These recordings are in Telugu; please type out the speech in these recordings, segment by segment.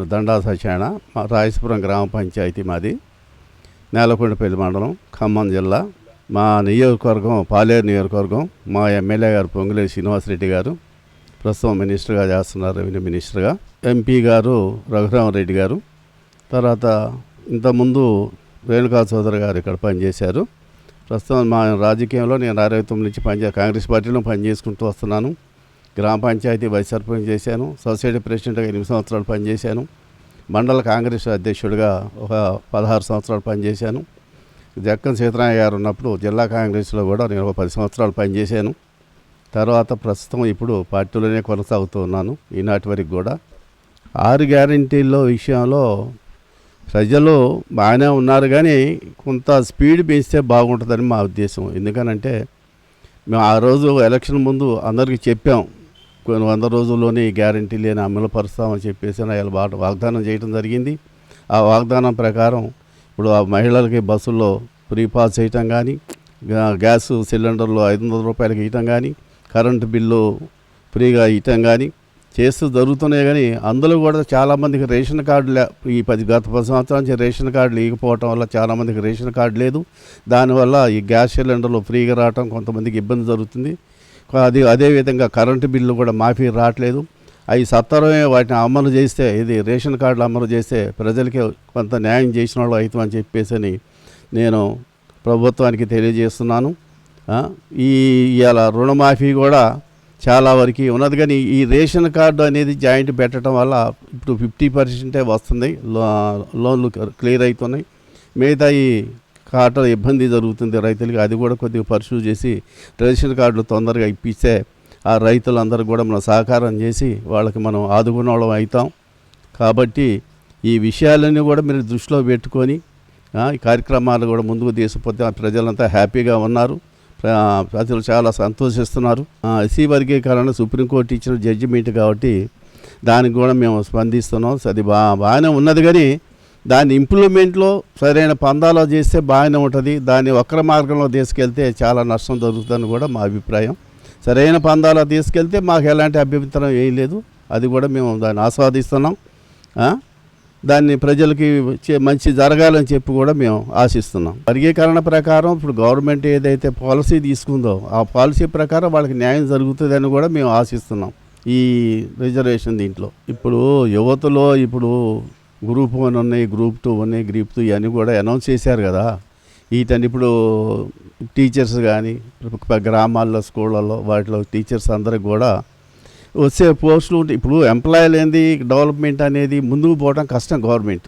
నేను దండా సత్యనారాయణ, మా రాయసపురం గ్రామ పంచాయతీ మాది, నేలకొండపల్లి మండలం, ఖమ్మం జిల్లా. మా నియోజకవర్గం పాలేరు నియోజకవర్గం. మా ఎమ్మెల్యే గారు పొంగులేటి శ్రీనివాసరెడ్డి గారు ప్రస్తుతం మినిస్టర్గా చేస్తున్నారు, రెవెన్యూ మినిస్టర్గా. ఎంపీ గారు రఘురామరెడ్డి గారు. తర్వాత ఇంతకుముందు రేణుకా చౌదరి గారు ఇక్కడ పనిచేశారు. ప్రస్తుతం మా రాజకీయంలో నేను 69 నుంచి కాంగ్రెస్ పార్టీలో పనిచేసుకుంటూ వస్తున్నాను. గ్రామ పంచాయతీ వైస్ సర్పంచ్ చేశాను. సొసైటీ ప్రెసిడెంట్గా 8 సంవత్సరాలు పనిచేశాను. మండల కాంగ్రెస్ అధ్యక్షుడిగా ఒక 16 సంవత్సరాలు పనిచేశాను. జక్కన్ సీతారామయ్య గారు ఉన్నప్పుడు జిల్లా కాంగ్రెస్లో కూడా నేను ఒక 10 సంవత్సరాలు పనిచేశాను. తర్వాత ప్రస్తుతం ఇప్పుడు పార్టీలోనే కొనసాగుతూ ఉన్నాను ఈనాటి వరకు కూడా. 6 గ్యారంటీల్లో విషయంలో ప్రజలు బాగానే ఉన్నారు, కానీ కొంత స్పీడ్ పెంచితే బాగుంటుందని మా ఉద్దేశం. ఎందుకనంటే మేము ఆ రోజు ఎలక్షన్ ముందు అందరికీ చెప్పాం, కొన్ని 100 రోజుల్లోనే ఈ గ్యారంటీ లేని అమలు పరుస్తామని చెప్పేసి వాగ్దానం చేయడం జరిగింది. ఆ వాగ్దానం ప్రకారం ఇప్పుడు ఆ మహిళలకి బస్సుల్లో ఫ్రీ పాస్ చేయటం కానీ, గ్యాస్ సిలిండర్లు 500 రూపాయలకి ఇవ్వటం కానీ, కరెంటు బిల్లు ఫ్రీగా ఇవ్వటం కానీ చేస్తూ జరుగుతున్నాయి. కానీ అందులో కూడా చాలామందికి రేషన్ కార్డులు గత 10 సంవత్సరాల నుంచి రేషన్ కార్డులు ఇవ్వకపోవటం వల్ల చాలామందికి రేషన్ కార్డు లేదు. దానివల్ల ఈ గ్యాస్ సిలిండర్లు ఫ్రీగా రావటం కొంతమందికి ఇబ్బంది జరుగుతుంది. అదేవిధంగా కరెంటు బిల్లు కూడా మాఫీ రావట్లేదు. అవి సత్వరమే వాటిని అమలు చేస్తే, ఇది రేషన్ కార్డులు అమలు చేస్తే ప్రజలకి కొంత న్యాయం చేసిన వాళ్ళు అవుతామని చెప్పేసి నేను ప్రభుత్వానికి తెలియజేస్తున్నాను. ఇవాళ రుణమాఫీ కూడా చాలా వరకు ఉన్నది, కానీ ఈ రేషన్ కార్డు అనేది జాయింట్ పెట్టడం వల్ల ఇప్పుడు 50% వస్తుంది, లోన్లు క్లియర్ అవుతున్నాయి. మిగతా ఈ కార్డు ఇబ్బంది జరుగుతుంది రైతులకి. అది కూడా కొద్దిగా పర్సూ చేసి రేషన్ కార్డులు తొందరగా ఇప్పిస్తే ఆ రైతులందరూ కూడా మనం సహకారం చేసి వాళ్ళకి మనం ఆదుకున్న వాళ్ళం అవుతాం. కాబట్టి ఈ విషయాలన్నీ కూడా మీరు దృష్టిలో పెట్టుకొని ఈ కార్యక్రమాలు కూడా ముందుకు తీసుకుపోతే ప్రజలంతా హ్యాపీగా ఉన్నారు, ప్రజలు చాలా సంతోషిస్తున్నారు. ఎస్సీ వర్గీకరణ సుప్రీంకోర్టు ఇచ్చిన జడ్జిమెంట్ కాబట్టి దానికి కూడా మేము స్పందిస్తున్నాం. అది బాగానే ఉన్నది, కానీ దాని ఇంప్లిమెంట్లో సరైన పందాలో చేస్తే బాగానే ఉంటుంది. దాన్ని వక్ర మార్గంలో తీసుకెళ్తే చాలా నష్టం జరుగుతుందని కూడా మా అభిప్రాయం. సరైన పందాలో తీసుకెళ్తే మాకు ఎలాంటి అభ్యంతరం ఏం లేదు. అది కూడా మేము దాన్ని ఆస్వాదిస్తున్నాం. దాన్ని ప్రజలకి మంచి జరగాలని చెప్పి కూడా మేము ఆశిస్తున్నాం. వర్గీకరణ ప్రకారం ఇప్పుడు గవర్నమెంట్ ఏదైతే పాలసీ తీసుకుందో ఆ పాలసీ ప్రకారం వాళ్ళకి న్యాయం జరుగుతుందని కూడా మేము ఆశిస్తున్నాం. ఈ రిజర్వేషన్ దీంట్లో ఇప్పుడు యువతలో ఇప్పుడు గ్రూప్ 1 ఉన్నాయి, గ్రూప్ 2 ఉన్నాయి, గ్రూప్ 2 ఇవన్నీ కూడా అనౌన్స్ చేశారు కదా. వీటన్ని ఇప్పుడు టీచర్స్ కానీ గ్రామాల్లో స్కూళ్ళల్లో వాటిలో టీచర్స్ అందరికి కూడా వచ్చే పోస్టులు ఉంటాయి. ఇప్పుడు ఎంప్లాయీలు ఏంది డెవలప్మెంట్ అనేది ముందుకు పోవడం కష్టం. గవర్నమెంట్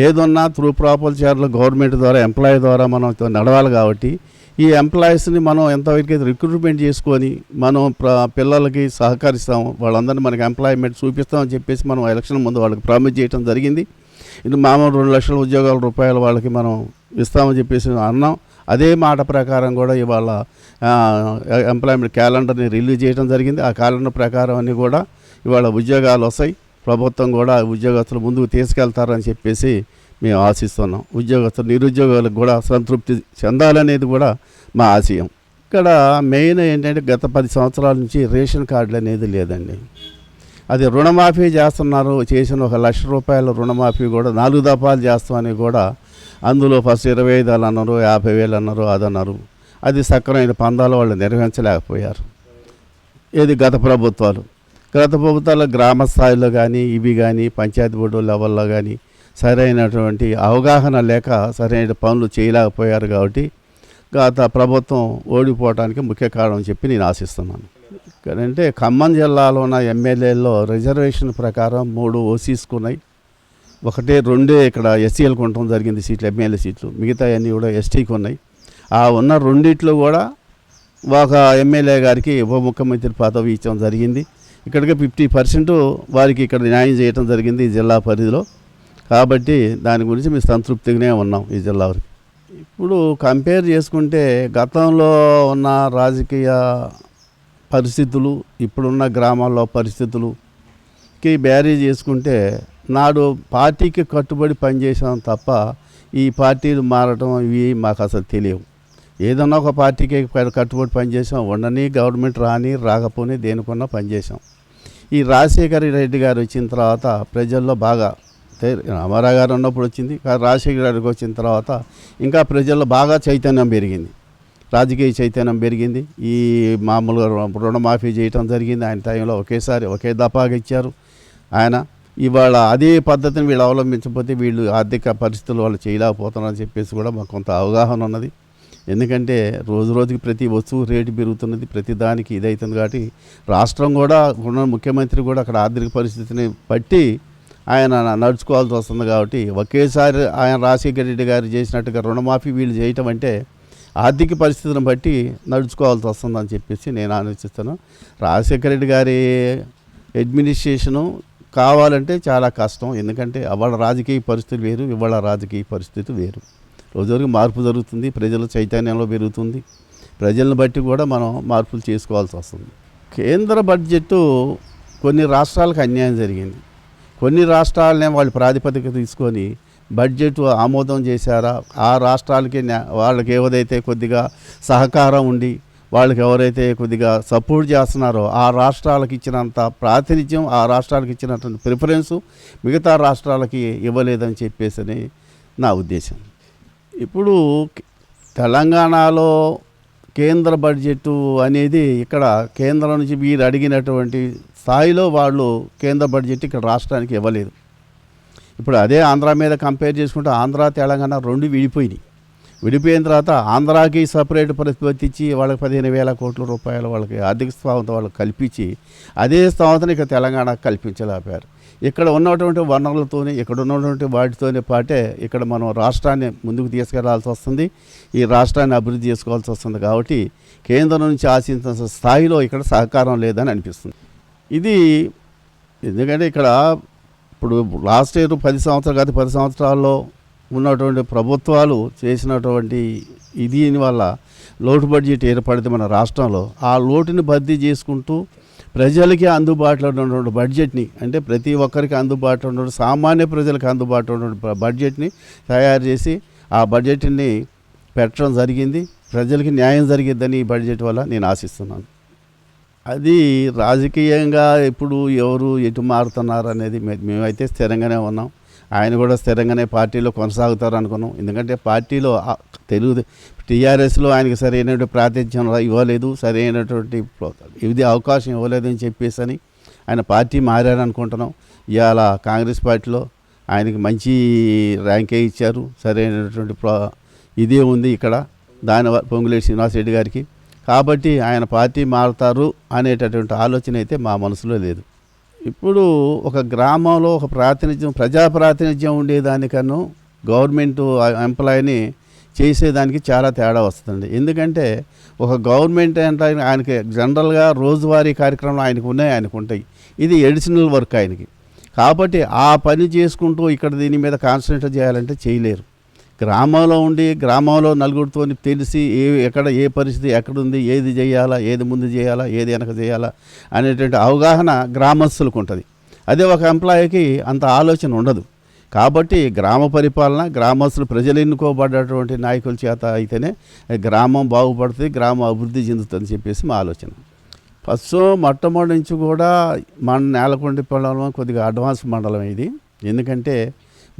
ఏదన్నా త్రూ ప్రాపర్చర్లు గవర్నమెంట్ ద్వారా ఎంప్లాయీ ద్వారా మనం నడవాలి. కాబట్టి ఈ ఎంప్లాయీస్ని మనం ఎంతవరకు రిక్రూట్మెంట్ చేసుకొని మనం పిల్లలకి సహకరిస్తాము, వాళ్ళందరినీ మనకి ఎంప్లాయ్మెంట్ చూపిస్తామని చెప్పేసి మనం ఎలక్షన్ ముందు వాళ్ళకి ప్రామిస్ చేయడం జరిగింది. ఇది మామూలు 2 లక్షల ఉద్యోగాల రూపాయలు వాళ్ళకి మనం ఇస్తామని చెప్పేసి అన్నాం. అదే మాట ప్రకారం కూడా ఇవాళ ఎంప్లాయ్మెంట్ క్యాలెండర్ని రిలీజ్ చేయడం జరిగింది. ఆ క్యాలెండర్ ప్రకారం అన్నీ కూడా ఇవాళ ఉద్యోగాలు వస్తాయి. ప్రభుత్వం కూడా ఉద్యోగస్తులు ముందుకు తీసుకెళ్తారని చెప్పేసి మేము ఆశిస్తున్నాం. నిరుద్యోగులకు కూడా సంతృప్తి చెందాలనేది కూడా మా ఆశయం. ఇక్కడ మెయిన్ ఏంటంటే గత 10 సంవత్సరాల నుంచి రేషన్ కార్డులు అనేది లేదండి. అది రుణమాఫీ చేస్తున్నారు. చేసిన 1 లక్ష రూపాయల రుణమాఫీ కూడా 4 దఫాలు చేస్తామని కూడా అందులో ఫస్ట్ 25,000 అన్నారు, 50,000 అన్నారు, అదన్నారు. అది సక్రమైన పందాలు వాళ్ళు నిర్వహించలేకపోయారు. ఇది గత ప్రభుత్వాలు గ్రామ స్థాయిలో కానీ ఇవి కానీ పంచాయతీ బోర్డు లెవెల్లో కానీ సరైనటువంటి అవగాహన లేక సరైన పనులు చేయలేకపోయారు. కాబట్టి గత ప్రభుత్వం ఓడిపోవడానికి ముఖ్య కారణం చెప్పి నేను ఆశిస్తున్నాను. అంటే ఖమ్మం జిల్లాలో ఉన్న ఎమ్మెల్యేల్లో రిజర్వేషన్ ప్రకారం 3 ఓసీస్కు ఉన్నాయి, 1-2 ఇక్కడ ఎస్సీలకు ఉండటం జరిగింది సీట్లు, ఎమ్మెల్యే సీట్లు. మిగతా అన్నీ కూడా ఎస్టీకి ఉన్నాయి. ఆ ఉన్న 2 కూడా ఒక ఎమ్మెల్యే గారికి ఉప ముఖ్యమంత్రి పదవి ఇచ్చడం జరిగింది. ఇక్కడికి 50% వారికి ఇక్కడ న్యాయం చేయడం జరిగింది ఈ జిల్లా పరిధిలో. కాబట్టి దాని గురించి మేము సంతృప్తిగానే ఉన్నాం ఈ జిల్లా వరకు. ఇప్పుడు కంపేర్ చేసుకుంటే గతంలో ఉన్న రాజకీయ పరిస్థితులు ఇప్పుడున్న గ్రామాల్లో పరిస్థితులకి బ్యారీ చేసుకుంటే నాడు పార్టీకి కట్టుబడి పనిచేసాం తప్ప ఈ పార్టీలు మారటం ఇవి మాకు అసలు తెలియవు. ఏదన్నా ఒక పార్టీకి కట్టుబడి పనిచేసాం, ఉండని గవర్నమెంట్ రాని రాకపోని దేనికన్నా పనిచేసాం. ఈ రాజశేఖర రెడ్డి గారు వచ్చిన తర్వాత ప్రజల్లో బాగా రామారావు గారు ఉన్నప్పుడు వచ్చింది, కానీ రాజశేఖర రెడ్డికి వచ్చిన తర్వాత ఇంకా ప్రజల్లో బాగా చైతన్యం పెరిగింది, రాజకీయ చైతన్యం పెరిగింది. ఈ మామూలుగా రుణమాఫీ చేయటం జరిగింది ఆయన టైంలో, ఒకేసారి ఒకే దఫాగా ఇచ్చారు ఆయన. ఇవాళ అదే పద్ధతిని వీళ్ళు అవలంబించకపోతే వీళ్ళు ఆర్థిక పరిస్థితులు వాళ్ళు చేయలేకపోతున్నారని చెప్పేసి కూడా మాకు కొంత అవగాహన ఉన్నది. ఎందుకంటే రోజు రోజుకి ప్రతి వస్తువు రేటు పెరుగుతున్నది, ప్రతి దానికి ఇదవుతుంది. కాబట్టి రాష్ట్రం కూడా ఉన్న ముఖ్యమంత్రి కూడా అక్కడ ఆర్థిక పరిస్థితిని బట్టి ఆయన నడుచుకోవాల్సి వస్తుంది. కాబట్టి ఒకేసారి ఆయన రాజశేఖర రెడ్డి గారు చేసినట్టుగా రుణమాఫీ వీళ్ళు చేయటం అంటే ఆర్థిక పరిస్థితిని బట్టి నడుచుకోవాల్సి వస్తుందని చెప్పేసి నేను ఆలోచిస్తాను. రాజశేఖర రెడ్డి గారి అడ్మినిస్ట్రేషను కావాలంటే చాలా కష్టం. ఎందుకంటే అవాళ రాజకీయ పరిస్థితులు వేరు, ఇవాళ రాజకీయ పరిస్థితి వేరు. రోజుకి మార్పు జరుగుతుంది, ప్రజల చైతన్యంలో పెరుగుతుంది. ప్రజలను బట్టి కూడా మనం మార్పులు చేసుకోవాల్సి వస్తుంది. కేంద్ర బడ్జెట్ కొన్ని రాష్ట్రాలకు అన్యాయం జరిగింది. కొన్ని రాష్ట్రాలనే వాళ్ళు ప్రాతిపదిక తీసుకొని బడ్జెట్ ఆమోదం చేశారా, ఆ రాష్ట్రాలకి వాళ్ళకి ఏదైతే కొద్దిగా సహకారం ఉండి వాళ్ళకి ఎవరైతే కొద్దిగా సపోర్ట్ చేస్తున్నారో ఆ రాష్ట్రాలకు ఇచ్చినంత ప్రాతినిధ్యం, ఆ రాష్ట్రాలకు ఇచ్చినటువంటి ప్రిఫరెన్సు మిగతా రాష్ట్రాలకి ఇవ్వలేదని చెప్పేసి నా ఉద్దేశం. ఇప్పుడు తెలంగాణలో కేంద్ర బడ్జెట్ అనేది ఇక్కడ కేంద్రం నుంచి వీరు అడిగినటువంటి స్థాయిలో వాళ్ళు కేంద్ర బడ్జెట్ ఇక్కడ రాష్ట్రానికి ఇవ్వలేదు. ఇప్పుడు అదే ఆంధ్ర మీద కంపేర్ చేసుకుంటే ఆంధ్ర తెలంగాణ రెండు విడిపోయిన తర్వాత ఆంధ్రాకి సపరేట్ ప్రతిపత్తి ఇచ్చి వాళ్ళకి 15,000 కోట్ల రూపాయలు వాళ్ళకి ఆర్థిక స్థావత వాళ్ళకి కల్పించి అదే స్థావతని ఇక్కడ తెలంగాణకు కల్పించలేపారు. ఇక్కడ ఉన్నటువంటి వనరులతోనే, ఇక్కడ ఉన్నటువంటి వాటితోనే పాటే ఇక్కడ మనం రాష్ట్రాన్ని ముందుకు తీసుకెళ్లాల్సి వస్తుంది, ఈ రాష్ట్రాన్ని అభివృద్ధి చేసుకోవాల్సి వస్తుంది. కాబట్టి కేంద్రం నుంచి ఆశించిన స్థాయిలో ఇక్కడ సహకారం లేదని అనిపిస్తుంది. ఇది ఎందుకంటే ఇక్కడ ఇప్పుడు లాస్ట్ ఇయర్ 10 సంవత్సరాలు కాదు, 10 సంవత్సరాల్లో ఉన్నటువంటి ప్రభుత్వాలు చేసినటువంటి దీనివల్ల లోటు బడ్జెట్ ఏర్పడితే మన రాష్ట్రంలో ఆ లోటుని భర్తీ చేసుకుంటూ ప్రజలకి అందుబాటులో ఉన్నటువంటి బడ్జెట్ని, అంటే ప్రతి ఒక్కరికి అందుబాటులో ఉన్న సామాన్య ప్రజలకు అందుబాటులో ఉన్న బడ్జెట్ని తయారు చేసి ఆ బడ్జెట్ని పెట్టడం జరిగింది. ప్రజలకి న్యాయం జరిగిద్దని ఈ బడ్జెట్ వల్ల నేను ఆశిస్తున్నాను. అది రాజకీయంగా ఇప్పుడు ఎవరు ఎటు మారుతున్నారు అనేది మేమైతే స్థిరంగానే ఉన్నాం. ఆయన కూడా స్థిరంగానే పార్టీలో కొనసాగుతారు అనుకున్నాం. ఎందుకంటే పార్టీలో టీఆర్ఎస్లో ఆయనకి సరైనటువంటి ప్రాతినిధ్యం ఇవ్వలేదు, సరైనటువంటి ఇది అవకాశం ఇవ్వలేదని చెప్పేసి అని ఆయన పార్టీ మారారనుకుంటున్నాం. ఇవాళ కాంగ్రెస్ పార్టీలో ఆయనకి మంచి ర్యాంకే ఇచ్చారు, సరైనటువంటి ఇదే ఉంది ఇక్కడ పొంగులేటి శ్రీనివాసరెడ్డి గారికి. కాబట్టి ఆయన పార్టీ మారుతారు అనేటటువంటి ఆలోచన అయితే మా మనసులో లేదు. ఇప్పుడు ఒక గ్రామంలో ఒక ప్రజాప్రాతినిధ్యం ఉండేదానికన్నా గవర్నమెంట్ ఎంప్లాయీని చేసేదానికి చాలా తేడా వస్తుంది. ఎందుకంటే ఒక గవర్నమెంట్ అంటే ఆయనకి జనరల్గా రోజువారీ కార్యక్రమాలు ఆయనకు ఉంటాయి, ఇది ఎడిషనల్ వర్క్ ఆయనకి. కాబట్టి ఆ పని చేసుకుంటూ ఇక్కడ దీని మీద కాన్సన్ట్రేట్ చేయాలంటే చేయలేరు. గ్రామంలో ఉండి గ్రామంలో నలుగురితో తెలిసి ఎక్కడ ఏ పరిస్థితి ఎక్కడుంది, ఏది చేయాలా, ఏది ముందు చేయాలా, ఏది వెనక చేయాలా అనేటువంటి అవగాహన గ్రామస్తులకు ఉంటుంది. అదే ఒక ఎంప్లాయీకి అంత ఆలోచన ఉండదు. కాబట్టి గ్రామ పరిపాలన గ్రామస్తులు ప్రజలు ఎన్నుకోబడ్డటువంటి నాయకుల చేత అయితేనే గ్రామం బాగుపడుతుంది, గ్రామం అభివృద్ధి చెందుతుందని చెప్పేసి మా ఆలోచన. ఫస్ట్ మొట్టమొదటి నుంచి కూడా మన నేలకొండ మండలం కొద్దిగా అడ్వాన్స్ మండలం ఇది. ఎందుకంటే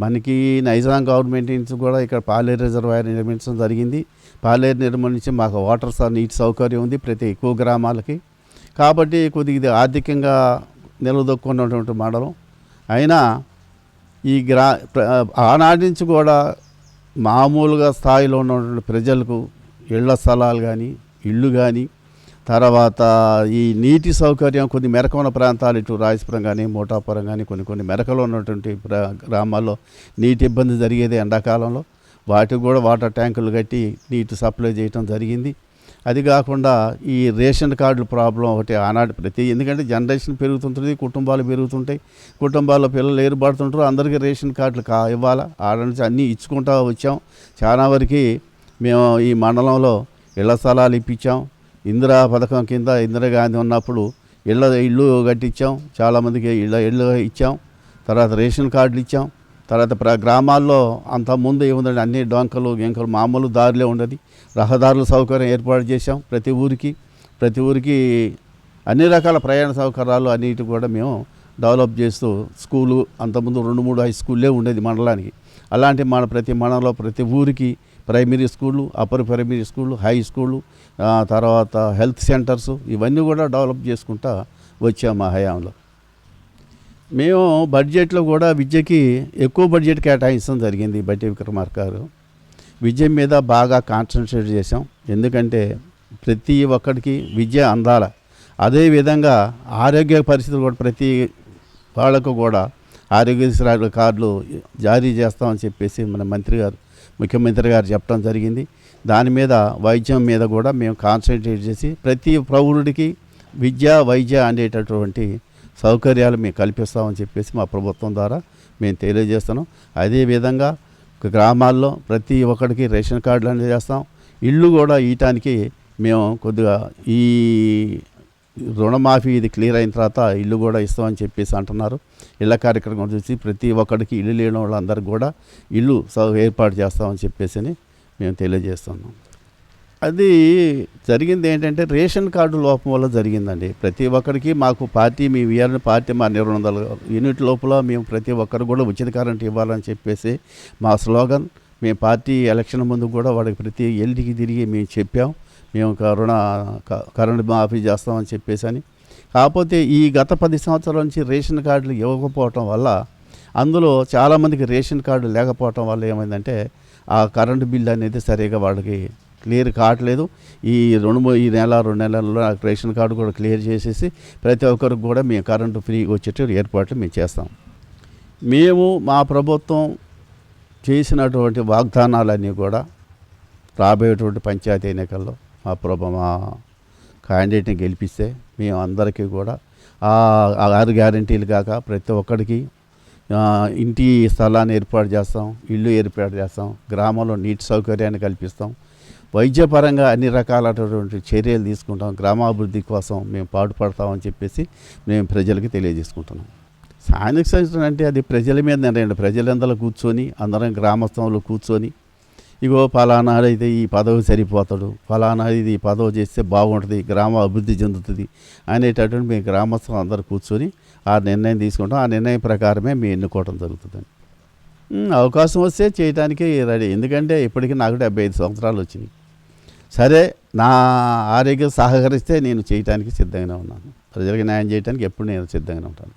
మనకి నైజాం గవర్నమెంట్ నుంచి కూడా ఇక్కడ పాలేరు రిజర్వాయర్ నిర్మించడం జరిగింది. పాలేరు నిర్మించి మాకు నీటి సౌకర్యం ఉంది ప్రతి ఎక్కువ గ్రామాలకి. కాబట్టి కొద్దిగా ఇది ఆర్థికంగా నిలదొక్కున్నటువంటి మండలం. అయినా ఈ ఆనాటి నుంచి కూడా మామూలుగా స్థాయిలో ఉన్నటువంటి ప్రజలకు ఇళ్ల స్థలాలు కానీ, ఇళ్ళు కానీ, తర్వాత ఈ నీటి సౌకర్యం కొన్ని మెరకమైన ప్రాంతాలు ఇటు రాజపురం కానీ, మోటాపురం కానీ కొన్ని మెరకలో ఉన్నటువంటి గ్రామాల్లో నీటి ఇబ్బంది జరిగేది ఎండాకాలంలో. వాటికి కూడా వాటర్ ట్యాంకులు కట్టి నీటి సప్లై చేయటం జరిగింది. అది కాకుండా ఈ రేషన్ కార్డుల ప్రాబ్లం ఒకటి ఆనాటి ఎందుకంటే జనరేషన్ పెరుగుతుంటుంది, కుటుంబాలు పెరుగుతుంటాయి, కుటుంబాల్లో పిల్లలు ఏర్పడుతుంటారు, అందరికీ రేషన్ కార్డులు ఇవ్వాలా. ఆడ నుంచి అన్నీ ఇచ్చుకుంటూ వచ్చాం. చాలా వరకు మేము ఈ మండలంలో ఇళ్ల స్థలాలు ఇప్పించాం. ఇందిరా పథకం కింద ఇందిరాగాంధీ ఉన్నప్పుడు ఇళ్ళు కట్టించాం, చాలామందికి ఇళ్ళు ఇచ్చాం. తర్వాత రేషన్ కార్డులు ఇచ్చాం. తర్వాత గ్రామాల్లో అంతకుముందు ఏముందండి, అన్ని డొంకలు గింకలు మామూలు దారిలే ఉండదు. రహదారుల సౌకర్యం ఏర్పాటు చేశాం. ప్రతి ఊరికి అన్ని రకాల ప్రయాణ సౌకర్యాలు అన్నిటి కూడా మేము డెవలప్ చేస్తూ స్కూలు అంతకుముందు 2-3 హై స్కూల్లే ఉండేది మండలానికి. అలాంటి ప్రతి మండలంలో ప్రతి ఊరికి ప్రైమరీ స్కూళ్ళు, అప్పర్ ప్రైమరీ స్కూళ్ళు, హై స్కూళ్ళు, తర్వాత హెల్త్ సెంటర్స్ ఇవన్నీ కూడా డెవలప్ చేసుకుంటా వచ్చాం మా హయాంలో. మేము బడ్జెట్లో కూడా విద్యకి ఎక్కువ బడ్జెట్ కేటాయించడం జరిగింది. బట్టి విక్రమార్క గారు విద్య మీద బాగా కాన్సన్ట్రేట్ చేసాం. ఎందుకంటే ప్రతి ఒక్కడికి విద్య అందాల. అదేవిధంగా ఆరోగ్య పరిస్థితులు కూడా ప్రతి వాళ్ళకు కూడా ఆరోగ్యశ్రీ కార్డులు జారీ చేస్తామని చెప్పేసి మన ముఖ్యమంత్రి గారు చెప్పడం జరిగింది. దాని మీద వైద్యం మీద కూడా మేము కాన్సన్ట్రేట్ చేసి ప్రతి ప్రౌఢుడికి విద్య వైద్య అనేటటువంటి సౌకర్యాలు మేము కల్పిస్తామని చెప్పేసి మా ప్రభుత్వం ద్వారా మేము తెలియజేస్తున్నాం. అదేవిధంగా గ్రామాల్లో ప్రతి ఒక్కడికి రేషన్ కార్డులు అందజేస్తాం. ఇళ్ళు కూడా ఇయటానికి మేము కొద్దిగా ఈ రుణమాఫీ ఇది క్లియర్ అయిన తర్వాత ఇల్లు కూడా ఇస్తామని చెప్పేసి అంటున్నారు. ఇళ్ళ కార్యక్రమం చూసి ప్రతి ఒక్కడికి ఇల్లు లేని వాళ్ళందరికీ కూడా ఇల్లు ఏర్పాటు చేస్తామని చెప్పేసి మేము తెలియజేస్తున్నాం. అది జరిగింది ఏంటంటే రేషన్ కార్డు లోపం వల్ల జరిగిందండి. ప్రతి ఒక్కరికి మాకు పార్టీ మీ వీఆర్ పార్టీ మా 200 యూనిట్ లోపల మేము ప్రతి ఒక్కరు కూడా ఉచిత కరెంట్ ఇవ్వాలని చెప్పేసి మా స్లోగన్. మేము పార్టీ ఎలక్షన్ ముందు కూడా వాడికి ప్రతి ఎల్లికి తిరిగి మేము చెప్పాం. మేము కరెంట్ మాఫీ చేస్తామని చెప్పేసి అని. కాకపోతే ఈ గత 10 సంవత్సరాల నుంచి రేషన్ కార్డులు ఇవ్వకపోవటం వల్ల అందులో చాలామందికి రేషన్ కార్డు లేకపోవటం వల్ల ఏమైందంటే ఆ కరెంటు బిల్లు అనేది సరిగా వాళ్ళకి క్లియర్ కావట్లేదు. ఈ నెల 2 నెలల్లో రేషన్ కార్డు కూడా క్లియర్ చేసేసి ప్రతి ఒక్కరికి కూడా మేము కరెంటు ఫ్రీగా వచ్చేటట్టు ఏర్పాట్లు మేము చేస్తాం. మేము మా ప్రభుత్వం చేసినటువంటి వాగ్దానాలన్నీ కూడా రాబోయేటువంటి పంచాయతీ ఎన్నికల్లో మా క్యాండిడేట్ని గెలిపిస్తే మేము అందరికీ కూడా 6 గ్యారెంటీలు కాక ప్రతి ఒక్కడికి ఇంటి స్థలాన్ని ఏర్పాటు చేస్తాం, ఇల్లు ఏర్పాటు చేస్తాం, గ్రామంలో నీటి సౌకర్యాన్ని కల్పిస్తాం, వైద్యపరంగా అన్ని రకాలైనటువంటి చర్యలు తీసుకుంటాం, గ్రామాభివృద్ధి కోసం మేము పాటుపడతామని చెప్పేసి మేము ప్రజలకి తెలియజేసుకుంటున్నాం. స్థానిక సంస్థలు అంటే అది ప్రజల మీద నిర్ణయం. ప్రజలందరూ కూర్చొని అందరం గ్రామస్థంలో కూర్చొని ఇగో ఫలానాడైతే ఈ పదవి సరిపోతాడు, ఫలానాది ఇది ఈ పదవి చేస్తే బాగుంటుంది, గ్రామ అభివృద్ధి చెందుతుంది అనేటటువంటి మేము గ్రామస్థం అందరూ కూర్చొని ఆ నిర్ణయం తీసుకుంటాం. ఆ నిర్ణయం ప్రకారమే మేము ఎన్నుకోవడం జరుగుతుందండి. అవకాశం వస్తే చేయడానికి రెడీ. ఎందుకంటే ఇప్పటికీ నాకు 75 సంవత్సరాలు వచ్చినాయి. సరే, నా ఆరోగ్యం సహకరిస్తే నేను చేయడానికి సిద్ధంగానే ఉన్నాను. ప్రజలకు న్యాయం చేయడానికి ఎప్పుడు నేను సిద్ధంగానే ఉంటాను.